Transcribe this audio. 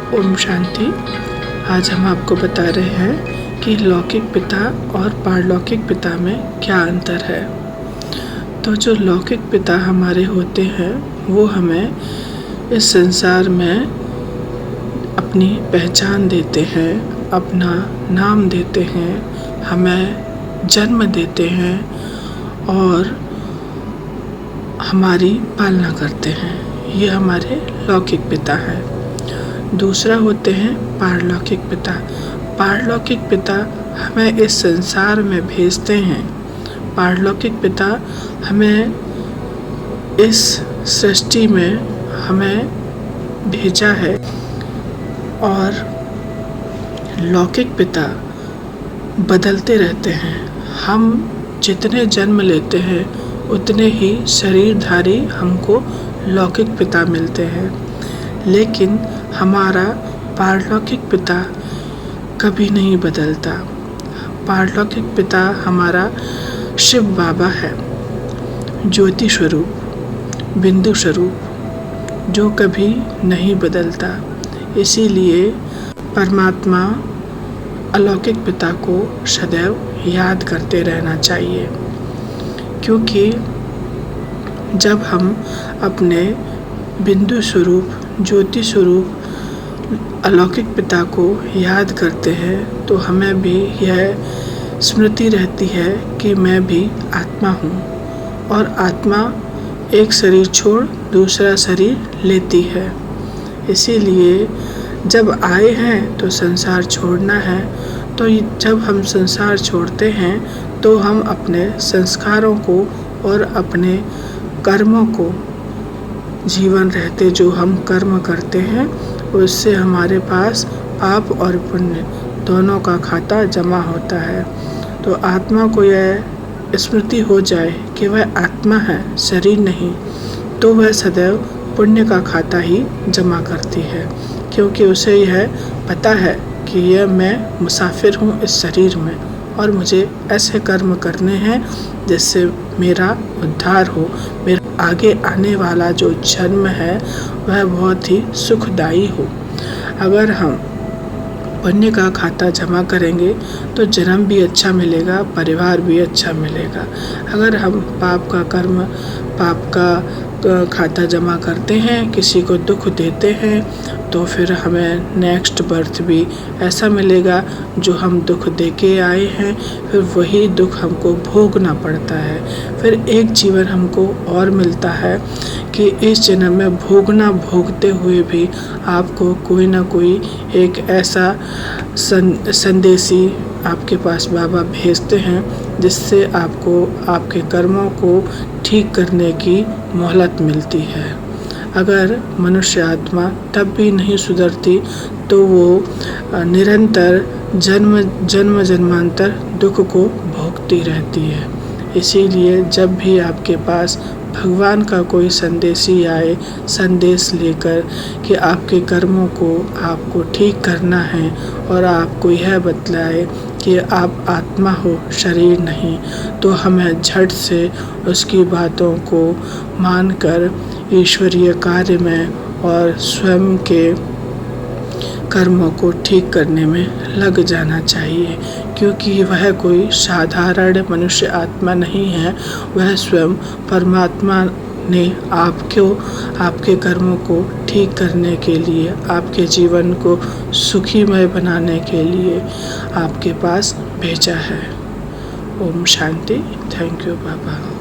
ओम शांति। आज हम आपको बता रहे हैं कि लौकिक पिता और पारलौकिक पिता में क्या अंतर है। तो जो लौकिक पिता हमारे होते हैं वो हमें इस संसार में अपनी पहचान देते हैं, अपना नाम देते हैं, हमें जन्म देते हैं और हमारी पालना करते हैं। ये हमारे लौकिक पिता हैं। दूसरा होते हैं पारलौकिक पिता। पारलौकिक पिता हमें इस संसार में भेजते हैं। पारलौकिक पिता हमें इस सृष्टि में हमें भेजा है और लौकिक पिता बदलते रहते हैं। हम जितने जन्म लेते हैं उतने ही शरीरधारी हमको लौकिक पिता मिलते हैं, लेकिन हमारा पारलौकिक पिता कभी नहीं बदलता। पारलौकिक पिता हमारा शिव बाबा है, ज्योति स्वरूप, बिंदु स्वरूप, जो कभी नहीं बदलता। इसीलिए परमात्मा अलौकिक पिता को सदैव याद करते रहना चाहिए, क्योंकि जब हम अपने बिंदु स्वरूप, ज्योति स्वरूप अलौकिक पिता को याद करते हैं तो हमें भी यह स्मृति रहती है कि मैं भी आत्मा हूँ और आत्मा एक शरीर छोड़ दूसरा शरीर लेती है। इसीलिए जब आए हैं तो संसार छोड़ना है। तो जब हम संसार छोड़ते हैं तो हम अपने संस्कारों को और अपने कर्मों को, जीवन रहते जो हम कर्म करते हैं उससे हमारे पास पाप और पुण्य दोनों का खाता जमा होता है। तो आत्मा को यह स्मृति हो जाए कि वह आत्मा है, शरीर नहीं, तो वह सदैव पुण्य का खाता ही जमा करती है, क्योंकि उसे यह पता है कि यह मैं मुसाफिर हूँ इस शरीर में और मुझे ऐसे कर्म करने हैं जिससे मेरा उद्धार हो, मेरा आगे आने वाला जो जन्म है वह बहुत ही सुखदायी हो। अगर हम पुण्य का खाता जमा करेंगे तो जन्म भी अच्छा मिलेगा, परिवार भी अच्छा मिलेगा। अगर हम पाप का खाता जमा करते हैं, किसी को दुख देते हैं, तो फिर हमें नेक्स्ट बर्थ भी ऐसा मिलेगा जो हम दुख दे के आए हैं, फिर वही दुख हमको भोगना पड़ता है। फिर एक जीवन हमको और मिलता है कि इस जन्म में भोगते हुए भी आपको कोई ना कोई एक ऐसा संदेशी आपके पास बाबा भेजते हैं जिससे आपको आपके कर्मों को ठीक करने की मोहलत मिलती है। अगर मनुष्य आत्मा तब भी नहीं सुधरती तो वो निरंतर जन्म जन्मांतर दुख को भोगती रहती है। इसीलिए जब भी आपके पास भगवान का कोई संदेशी आए संदेश लेकर कि आपके कर्मों को आपको ठीक करना है और आपको यह बतलाए कि आप आत्मा हो, शरीर नहीं, तो हमें झट से उसकी बातों को मानकर ईश्वरीय कार्य में और स्वयं के कर्मों को ठीक करने में लग जाना चाहिए, क्योंकि वह कोई साधारण मनुष्य आत्मा नहीं है। वह स्वयं परमात्मा ने आपके कर्मों को ठीक करने के लिए, आपके जीवन को सुखीमय बनाने के लिए आपके पास भेजा है। ओम शांति। Thank you Baba.